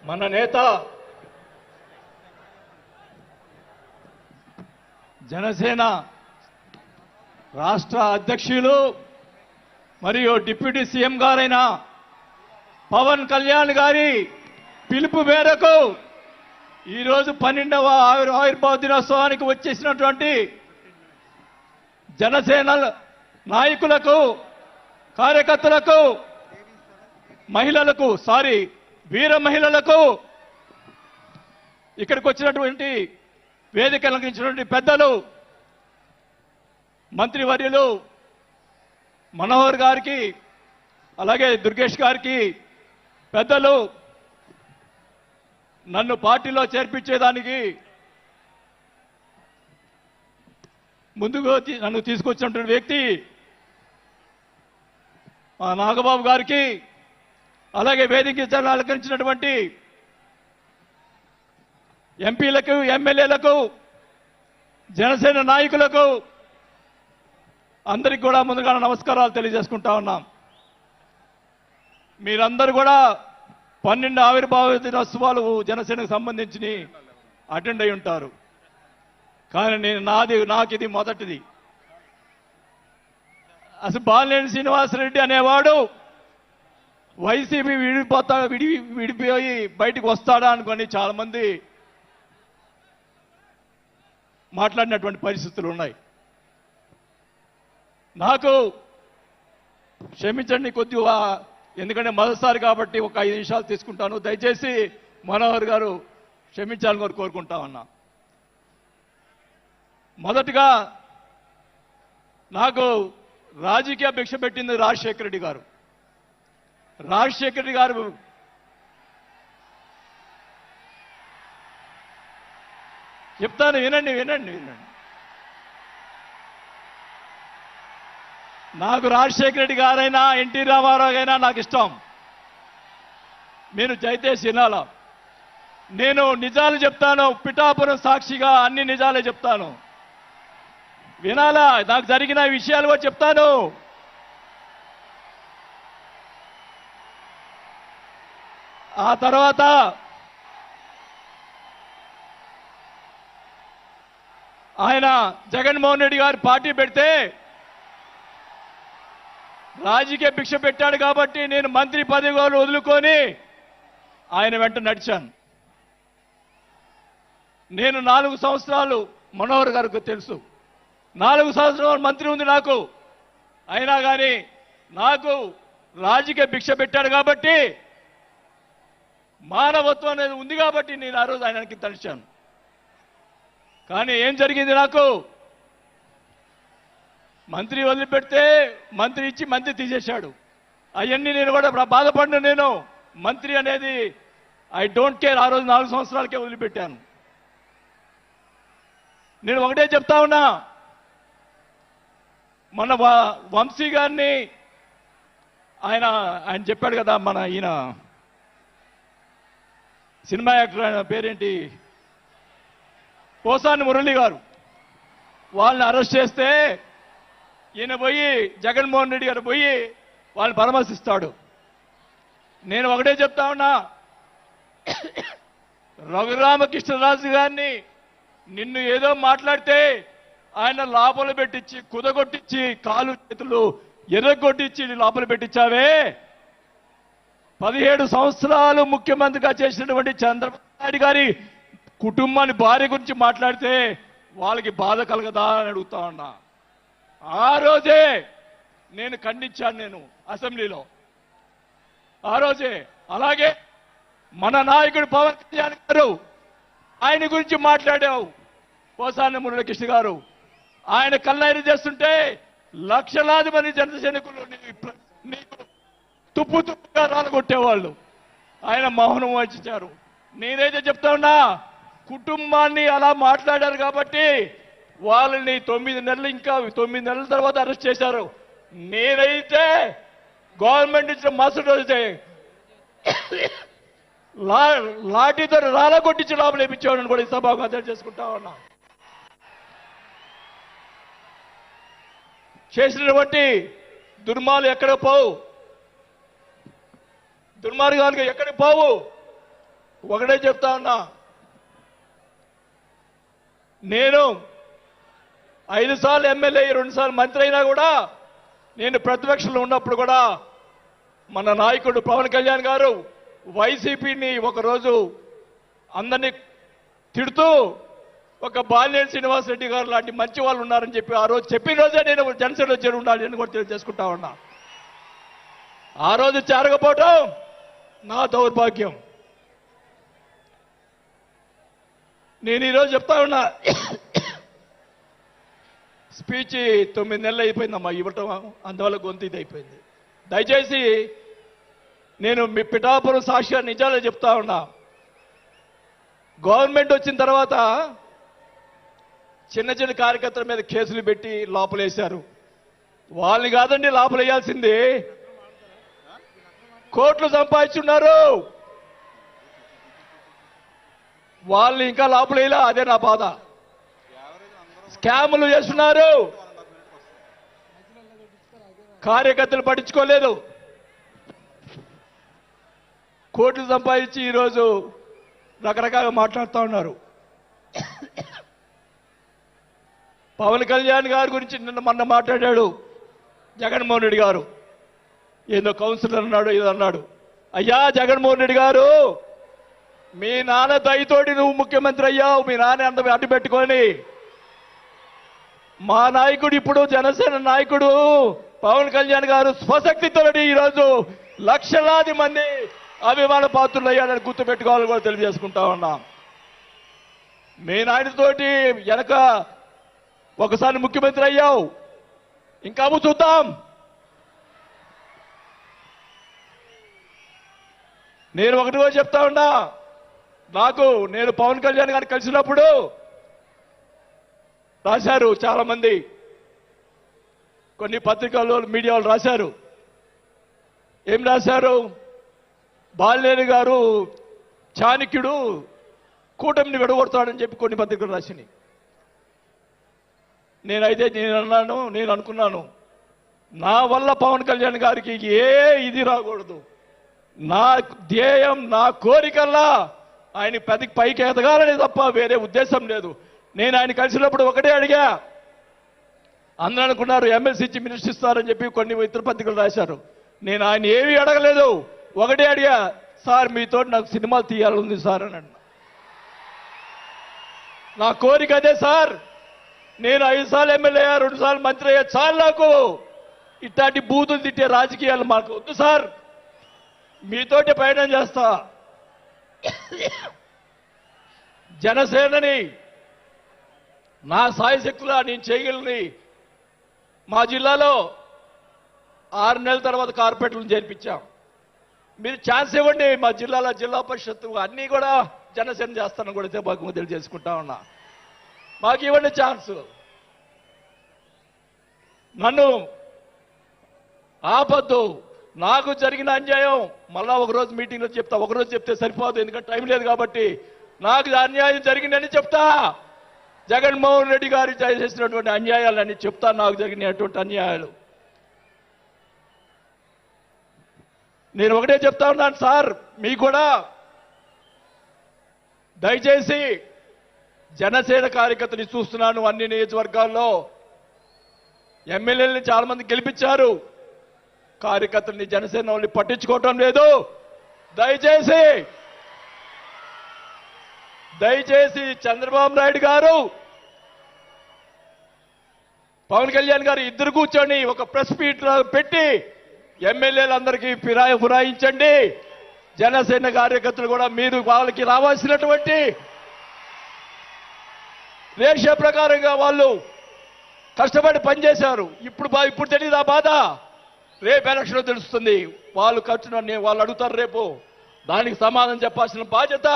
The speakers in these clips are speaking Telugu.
మన నేత జనసేన రాష్ట్ర అధ్యక్షులు మరియు డిప్యూటీ సీఎం గారైన పవన్ కళ్యాణ్ గారి పిలుపు మేరకు ఈరోజు 12వ ఆవిర్భావ దినోత్సవానికి వచ్చేసినటువంటి జనసేన నాయకులకు, కార్యకర్తలకు, మహిళలకు, వీర మహిళలకు, ఇక్కడికి వచ్చినటువంటి వేదిక అలంకరించినటువంటి పెద్దలు, మంత్రివర్యులు మనోహర్ గారికి, అలాగే దుర్గేష్ గారికి, పెద్దలు, నన్ను పార్టీలో చేర్పించేదానికి ముందుకు నన్ను తీసుకొచ్చినటువంటి వ్యక్తి మా నాగబాబు గారికి, అలాగే వేదిక అలంకరించినటువంటి ఎంపీలకు, ఎమ్మెల్యేలకు, జనసేన నాయకులకు అందరికి కూడా ముందుగా నమస్కారాలు తెలియజేసుకుంటా ఉన్నాం. మీరందరూ కూడా 12 ఆవిర్భావ దినోత్సవాలు జనసేనకు సంబంధించి అటెండ్ అయి ఉంటారు. కానీ నాకు ఇది మొదటిది. అసలు బాలినేని శ్రీనివాసరెడ్డి అనేవాడు వైసీపీ విడిపోయి బయటికి వస్తాడా అనుకొని చాలా మంది మాట్లాడినటువంటి పరిస్థితులు ఉన్నాయి. నాకు క్షమించండి కొద్దిగా, ఎందుకంటే మొదటిసారి కాబట్టి ఒక 5 నిమిషాలు తీసుకుంటాను. దయచేసి మనోహర్ గారు క్షమించాలని కోరుకుంటా ఉన్నా. మొదటిగా నాకు రాజకీయ భిక్ష పెట్టింది రాజశేఖర రెడ్డి గారు. రాజశేఖర రెడ్డి గారు చెప్తాను, వినండి. నాకు రాజశేఖర రెడ్డి గారైనా ఎన్టీ రామారావు అయినా నాకు ఇష్టం. నేను దయచేసి వినాలా. నేను నిజాలు చెప్తాను, పిఠాపురం సాక్షిగా అన్ని నిజాలే చెప్తాను. వినాలా, నాకు జరిగిన విషయాలు కూడా చెప్తాను. ఆ తర్వాత ఆయన జగన్మోహన్ రెడ్డి గారు పార్టీ పెడితే రాజకీయ భిక్ష పెట్టాడు కాబట్టి నేను మంత్రి పదవి వదులుకొని ఆయన వెంట నడిచాను. నేను 4 సంవత్సరాలు, మనోహర్ గారికి తెలుసు, 4 సంవత్సరాలు మంత్రి ఉంది నాకు. అయినా కానీ నాకు రాజకీయ భిక్ష పెట్టాడు కాబట్టి, మానవత్వం అనేది ఉంది కాబట్టి నేను ఆ రోజు ఆయనకి తలిచాను. కానీ ఏం జరిగింది, నాకు మంత్రి వదిలిపెడితే మంత్రి ఇచ్చి మంత్రి తీసేశాడు. అవన్నీ నేను కూడా బాధపడిన, నేను మంత్రి అనేది ఐ డోంట్ కేర్. ఆ రోజు 4 సంవత్సరాలకే వదిలిపెట్టాను. నేను ఒకటే చెప్తా ఉన్నా, మన వంశీ గారిని ఆయన చెప్పాడు కదా, మన ఈయన సినిమా యాక్టర్, ఆయన పేరేంటి, పోసాని మురళి గారు, వాళ్ళని అరెస్ట్ చేస్తే ఈయన పోయి జగన్మోహన్ రెడ్డి గారు పోయి వాళ్ళని పరామర్శిస్తాడు. నేను ఒకటే చెప్తా ఉన్నా, రఘురామకృష్ణరాజు గారిని నిన్ను ఏదో మాట్లాడితే ఆయన లోపల పెట్టించి, కుదగొట్టించి, కాలు చేతులు ఎర్రగొట్టించి లోపల పెట్టించావే. 17 సంవత్సరాలు ముఖ్యమంత్రిగా చేసినటువంటి చంద్రబాబు నాయుడు గారి కుటుంబాన్ని, భార్య గురించి మాట్లాడితే వాళ్ళకి బాధ కలగదా అని అడుగుతా ఉన్నా. ఆ రోజే నేను ఖండించాను, నేను అసెంబ్లీలో ఆ రోజే. అలాగే మన నాయకుడు పవన్ కళ్యాణ్ గారు, ఆయన గురించి మాట్లాడావు పోసాని మురళీకృష్ణ గారు. ఆయన కళ్ళైరు చేస్తుంటే లక్షలాది మంది జన సైనికులు నీకు తుప్పుగా రాలగొట్టేవాళ్ళు. ఆయన మౌనం వహించారు. నేనైతే చెప్తా ఉన్నా, కుటుంబాన్ని అలా మాట్లాడారు కాబట్టి వాళ్ళని 9 నెలలు, ఇంకా 9 నెలల తర్వాత అరెస్ట్ చేశారు. నేనైతే గవర్నమెంట్ ఇచ్చిన మరుసటి రోజే లాఠీతో రాలగొట్టించి లోపల వేయించేవాడిని కూడా ఈ సభకు అర్థం చేసుకుంటా ఉన్నా. చేసినటువంటి దుర్మార్గాలు ఎక్కడ పోవు, దుర్మార్గాలు ఎక్కడ పోవు. ఒకటే చెప్తా ఉన్నా, నేను 5 సార్లు ఎమ్మెల్యే 2 సార్లు మంత్రి అయినా కూడా నేను ప్రతిపక్షంలో ఉన్నప్పుడు కూడా మన నాయకుడు పవన్ కళ్యాణ్ గారు వైసీపీని ఒకరోజు అందరినీ తిడుతూ ఒక బాలినేని శ్రీనివాసరెడ్డి గారు లాంటి మంచి వాళ్ళు ఉన్నారని చెప్పి ఆ రోజు చెప్పిన రోజే నేను జనసేనలో చేరి ఉండాలి అని కూడా తెలియజేసుకుంటా ఉన్నా. ఆ రోజు చేరకపోవటం నా దౌర్భాగ్యం. నేను ఈరోజు చెప్తా ఉన్నా, స్పీచ్ 9 నెలలు అయిపోయిందమ్మా ఇవ్వటం, అందువల్ల గొంతు ఇది అయిపోయింది. దయచేసి నేను మీ పిఠాపురం సాక్షిగా నిజాలే చెప్తా ఉన్నా. గవర్నమెంట్ వచ్చిన తర్వాత చిన్న చిన్న కార్యకర్తల మీద కేసులు పెట్టి లోపలేశారు. వాళ్ళని కాదండి లోపలేయాల్సింది, కోట్లు సంపాదించున్నారు. వాళ్ళని ఇంకా లోపలేలా, అదే నా బాధ. స్కాములు చేస్తున్నారు, కార్యకర్తలు పట్టించుకోలేదు. కోట్లు సంపాదించి ఈరోజు రకరకాలుగా మాట్లాడుతూ ఉన్నారు. పవన్ కళ్యాణ్ గారి గురించి మొన్న మాట్లాడాడు జగన్మోహన్ రెడ్డి గారు. ఏదో కౌన్సిలర్ అన్నాడు, ఏదో అన్నాడు. అయ్యా జగన్మోహన్ రెడ్డి గారు, మీ నాన్న దయతోటి నువ్వు ముఖ్యమంత్రి అయ్యావు, మీ నాన్న అంత అడ్డు పెట్టుకొని. మా నాయకుడు ఇప్పుడు జనసేన నాయకుడు పవన్ కళ్యాణ్ గారు స్వశక్తితోటి ఈరోజు లక్షలాది మంది అభిమాన పాత్రులు అయ్యాడని గుర్తుపెట్టుకోవాలని కూడా తెలియజేసుకుంటా ఉన్నాం. మీ నాయనతోటి వెనక ఒకసారి ముఖ్యమంత్రి అయ్యావు, ఇంకా చూద్దాం. నేను ఒకటి కూడా చెప్తా ఉన్నా, నేను పవన్ కళ్యాణ్ గారిని కలిసినప్పుడు రాశారు చాలా మంది, కొన్ని పత్రికల్లో మీడియా వాళ్ళు రాశారు. ఏం రాశారు? బాలినేని గారు చాణక్యుడు కూటమిని విడగొడతాడని చెప్పి కొన్ని పత్రికలు రాసినాయి. నేను అనుకున్నాను, నా వల్ల పవన్ కళ్యాణ్ గారికి ఏ ఇది రాకూడదు. నా ధ్యేయం, నా కోరికల్లా ఆయన పైకి ఎదగాలని తప్ప వేరే ఉద్దేశం లేదు. నేను ఆయన కలిసినప్పుడు ఒకటే అడిగా, అందరూ అనుకున్నారు ఎమ్మెల్సీ ఇచ్చి మినిస్టర్ ఇస్తారని చెప్పి కొన్ని ఇతర పత్రికలు రాశారు. నేను ఆయన ఏమీ అడగలేదు, ఒకటే అడిగా, సార్ మీతో నాకు సినిమాలు తీయాలని సార్ అని అన్నా. నా కోరిక అదే సార్. నేను 5 సార్లు ఎమ్మెల్యే అయ్యా, 2 సార్లు మంత్రి అయ్యా, చాలు నాకు ఇట్లాంటి బూతులు తిట్టే రాజకీయాలు మాకు వద్దు సార్, మీతోటి ప్రయాణం చేస్తా. జనసేనని నా సాయశక్తులా నేను చేయగలని. మా జిల్లాలో 6 నెలల తర్వాత కార్పొరేట్లను చేర్పించాం. మీరు ఛాన్స్ ఇవ్వండి, మా జిల్లాలో జిల్లా పరిషత్తు అన్నీ కూడా జనసేన చేస్తానని కూడా భాగంగా తెలియజేసుకుంటా ఉన్నా. మాకు ఇవ్వండి ఛాన్స్. నన్ను ఆపద్దు. నాకు జరిగిన అన్యాయం మళ్ళా ఒకరోజు మీటింగ్లో చెప్తా. ఒకరోజు చెప్తే సరిపోదు, ఎందుకంటే టైం లేదు కాబట్టి. నాకు అన్యాయం జరిగిందని చెప్తా. జగన్మోహన్ రెడ్డి గారు చేసినటువంటి అన్యాయాలని చెప్తా, నాకు జరిగినటువంటి అన్యాయాలు. నేను ఒకటే చెప్తా ఉన్నాను సార్, మీకు కూడా దయచేసి జనసేన కార్యకర్తని చూస్తున్నాను. అన్ని నియోజకవర్గాల్లో ఎమ్మెల్యేలని చాలా మంది గెలిపించారు, కార్యకర్తల్ని జనసేన వాళ్ళని పట్టించుకోవటం లేదు. దయచేసి చంద్రబాబు నాయుడు గారు, పవన్ కళ్యాణ్ గారు ఇద్దరు కూర్చొని ఒక ప్రెస్ మీట్ పెట్టి ఎమ్మెల్యేలందరికీ ఫిరాయించండి. జనసేన కార్యకర్తలు కూడా మీరు వాళ్ళకి రావాల్సినటువంటి రేషియో ప్రకారంగా వాళ్ళు కష్టపడి పనిచేశారు. ఇప్పుడు తెలియదు ఆ బాధ. రేపు ఎలక్షన్ తెలుస్తుంది. వాళ్ళు ఖర్చున వాళ్ళు అడుగుతారు రేపు, దానికి సమాధానం చెప్పాల్సిన బాధ్యత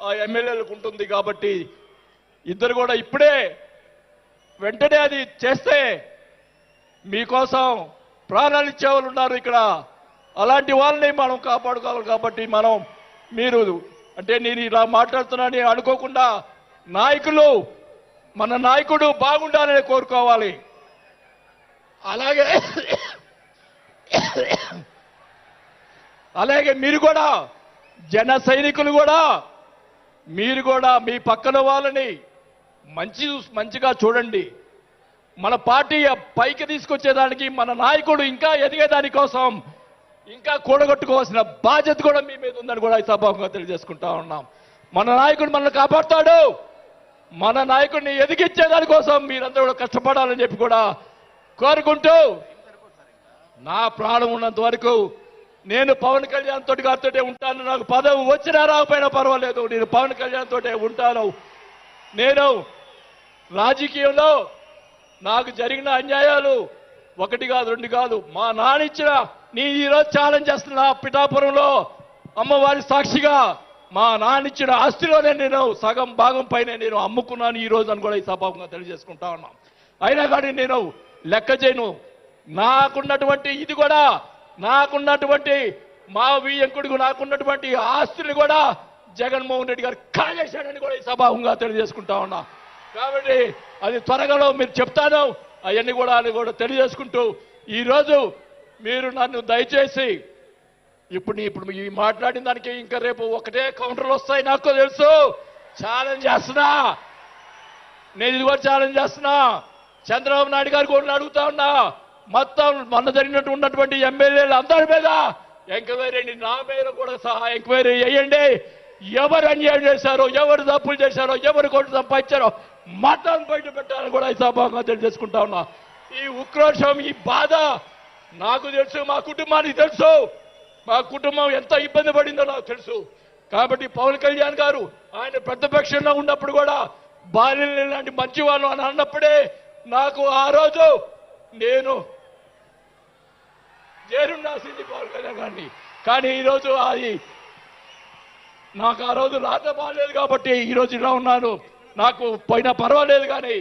ఆ ఎమ్మెల్యేలకు ఉంటుంది. కాబట్టి ఇద్దరు కూడా ఇప్పుడే వెంటనే అది చేస్తే మీకోసం ప్రాణాలు ఇచ్చేవాళ్ళు ఉన్నారు ఇక్కడ. అలాంటి వాళ్ళని మనం కాపాడుకోవాలి. కాబట్టి మీరు అంటే నేను ఇలా మాట్లాడుతున్నానని అనుకోకుండా మన నాయకుడు బాగుండాలని కోరుకోవాలి. అలాగే మీరు కూడా జన సైనికులు కూడా మీరు కూడా మీ పక్కన వాళ్ళని మంచిగా చూడండి. మన పార్టీ పైకి తీసుకొచ్చేదానికి మన నాయకుడు ఇంకా ఎదిగేదాని కోసం ఇంకా కూడగొట్టుకోవాల్సిన బాధ్యత కూడా మీ మీద ఉందని కూడా ఈ సభాముఖంగా తెలియజేసుకుంటా ఉన్నాం. మన నాయకుడు మనల్ని కాపాడుతాడు. మన నాయకుడిని ఎదిగించేదాని కోసం మీరందరూ కూడా కష్టపడాలని చెప్పి కూడా కోరుకుంటూ నా ప్రాణం ఉన్నంత వరకు నేను పవన్ కళ్యాణ్ తోటి గారితో ఉంటాను. నాకు పదవి వచ్చినా రాకపోయినా పర్వాలేదు, నేను పవన్ కళ్యాణ్ తోటే ఉంటాను. నేను రాజకీయంలో నాకు జరిగిన అన్యాయాలు ఒకటి కాదు, రెండు కాదు. మా నాన్న ఇచ్చిన నీ ఈరోజు ఛాలెంజ్ చేస్తున్నా పిఠాపురంలో అమ్మవారి సాక్షిగా మా నాన్న ఇచ్చిన ఆస్తిలోనే నేను సగం భాగం పైన నేను అమ్ముకున్నాను ఈ రోజు అని కూడా ఈ సభాముఖంగా తెలియజేసుకుంటా ఉన్నాం. అయినా కానీ నేను లెక్క చేయను. నాకున్నటువంటి ఇది కూడా నాకున్నటువంటి మా వియ్యంకుడికి నాకున్నటువంటి ఆస్తులు కూడా జగన్మోహన్ రెడ్డి గారు కాజేశాడని కూడా ఈ సభాముఖంగా తెలియజేసుకుంటా ఉన్నా. కాబట్టి అది త్వరగా మీరు చెప్తాను. అవన్నీ కూడా తెలియజేసుకుంటూ ఈరోజు మీరు నన్ను దయచేసి ఇప్పుడు ఈ మాట్లాడిన దానికి ఇంకా రేపు ఒకటే కౌంటర్లు వస్తాయి నాకు తెలుసు. ఛాలెంజ్ చేస్తున్నా, నేను ఇది కూడా ఛాలెంజ్ చేస్తున్నా. చంద్రబాబు నాయుడు గారు కూడా అడుగుతా ఉన్నా, మొత్తం మొన్న జరిగినట్టు ఉన్నటువంటి ఎమ్మెల్యేలు అందరి మీద ఎంక్వైరీ, నా మీద కూడా సహా ఎంక్వైరీ చేయండి. ఎవరు అన్యాయం చేశారో, ఎవరు తప్పులు చేశారో, ఎవరు కోట్లు సంపాదించారో మొత్తం బయట పెట్టాలని కూడా ఈ సభాగా తెలియజేసుకుంటా ఉన్నా. ఈ ఉక్రోషం, ఈ బాధ నాకు తెలుసు, మా కుటుంబానికి తెలుసు. మా కుటుంబం ఎంత ఇబ్బంది పడిందో నాకు తెలుసు. కాబట్టి పవన్ కళ్యాణ్ గారు ఆయన ప్రతిపక్షంలో ఉన్నప్పుడు కూడా బాల్యం లాంటి మంచి వాళ్ళు అని అన్నప్పుడే నాకు ఆ రోజు నేను చేరుండాల్సింది పవన్ కళ్యాణ్ గారిని. కానీ ఈరోజు అది నాకు ఆ రోజు రాత బాగాలేదు కాబట్టి ఈరోజు ఇలా ఉన్నాను. నాకు పోయినా పర్వాలేదు, కానీ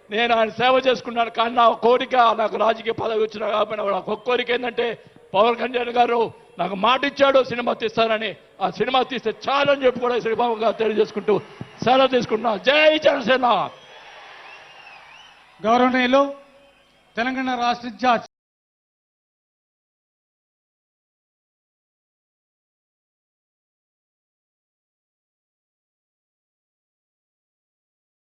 నేను ఆయన సేవ చేసుకున్నాను. కానీ నా కోరిక, నాకు రాజకీయ పదవి వచ్చినా కాబట్టి నాకు ఒక కోరిక ఏంటంటే పవన్ కళ్యాణ్ గారు నాకు మాట ఇచ్చాడు సినిమా తీస్తానని. ఆ సినిమా తీస్తే చాలని చెప్పి కూడా శ్రీబాబుగా తెలియజేసుకుంటూ సెలవు తీసుకుంటున్నా. జై జనసేన. గౌరవనీయులు తెలంగాణ రాష్ట్ర ఇన్ఛార్జ్